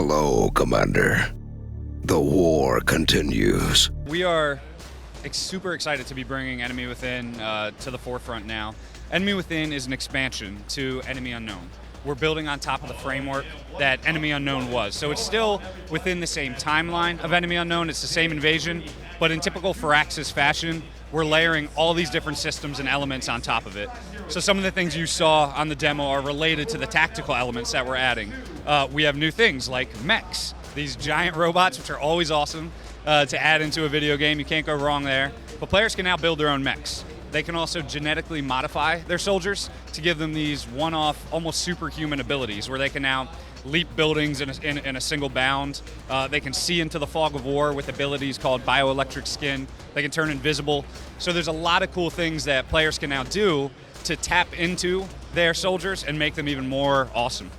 Hello, Commander. The war continues. We are super excited to be bringing Enemy Within to the forefront now. Enemy Within is an expansion to Enemy Unknown. We're building on top of the framework that Enemy Unknown was. So it's still within the same timeline of Enemy Unknown. It's the same invasion, but in typical Firaxis fashion, we're layering all these different systems and elements on top of it. So some of the things you saw on the demo are related to the tactical elements that we're adding. We have new things like mechs, these giant robots, which are always awesome to add into a video game. You can't go wrong there. But players can now build their own mechs. They can also genetically modify their soldiers to give them these one-off, almost superhuman abilities where they can now leap buildings in a single bound. They can see into the fog of war with abilities called bioelectric skin. They can turn invisible. So there's a lot of cool things that players can now do to tap into their soldiers and make them even more awesome.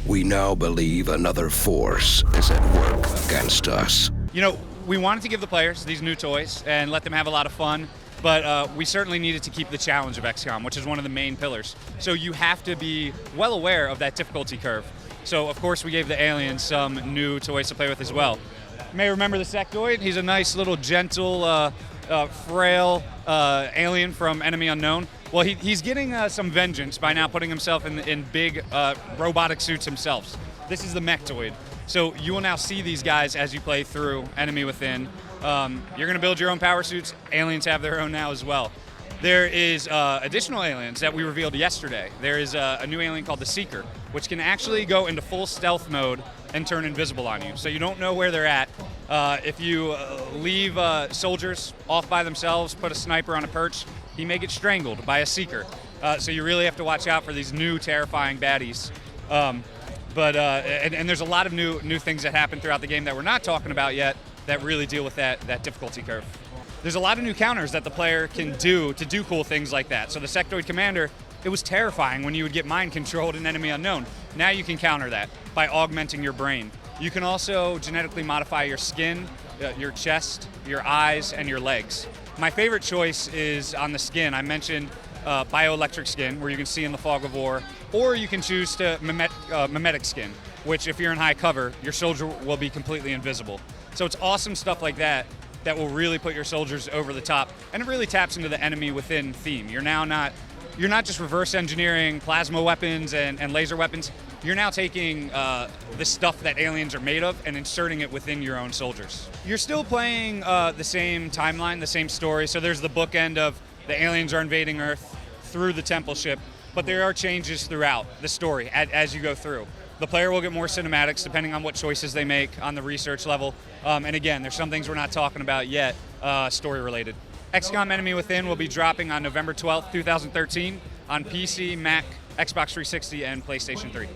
We now believe another force is at work against us. You know, we wanted to give the players these new toys and let them have a lot of fun, but we certainly needed to keep the challenge of XCOM, which is one of the main pillars. So you have to be well aware of that difficulty curve. So of course we gave the aliens some new toys to play with as well. You may remember the sectoid. He's a nice little gentle, frail alien from Enemy Unknown. Well, he's getting some vengeance by now putting himself in big robotic suits himself. This is the mechtoid. So you will now see these guys as you play through Enemy Within. You're going to build your own power suits. Aliens have their own now as well. There is additional aliens that we revealed yesterday. There is a new alien called the Seeker, which can actually go into full stealth mode and turn invisible on you. So you don't know where they're at. If you leave soldiers off by themselves, put a sniper on a perch, he may get strangled by a Seeker. So you really have to watch out for these new terrifying baddies. And there's a lot of new things that happen throughout the game that we're not talking about yet that really deal with that difficulty curve. There's a lot of new counters that the player can do to do cool things like that. So the Sectoid Commander, it was terrifying when you would get mind controlled in Enemy Unknown. Now you can counter that by augmenting your brain. You can also genetically modify your skin, your chest, your eyes, and your legs. My favorite choice is on the skin. I mentioned bioelectric skin, where you can see in the fog of war, or you can choose to mimetic skin, which if you're in high cover, your soldier will be completely invisible. So it's awesome stuff like that that will really put your soldiers over the top, and it really taps into the Enemy Within theme. You're not just reverse engineering plasma weapons and laser weapons. You're now taking the stuff that aliens are made of and inserting it within your own soldiers. You're still playing the same timeline, the same story. So there's the bookend of the aliens are invading Earth through the temple ship, but there are changes throughout the story as you go through. The player will get more cinematics depending on what choices they make on the research level. And again, there's some things we're not talking about yet, story related. XCOM Enemy Within will be dropping on November 12th, 2013 on PC, Mac, Xbox 360, and PlayStation 3.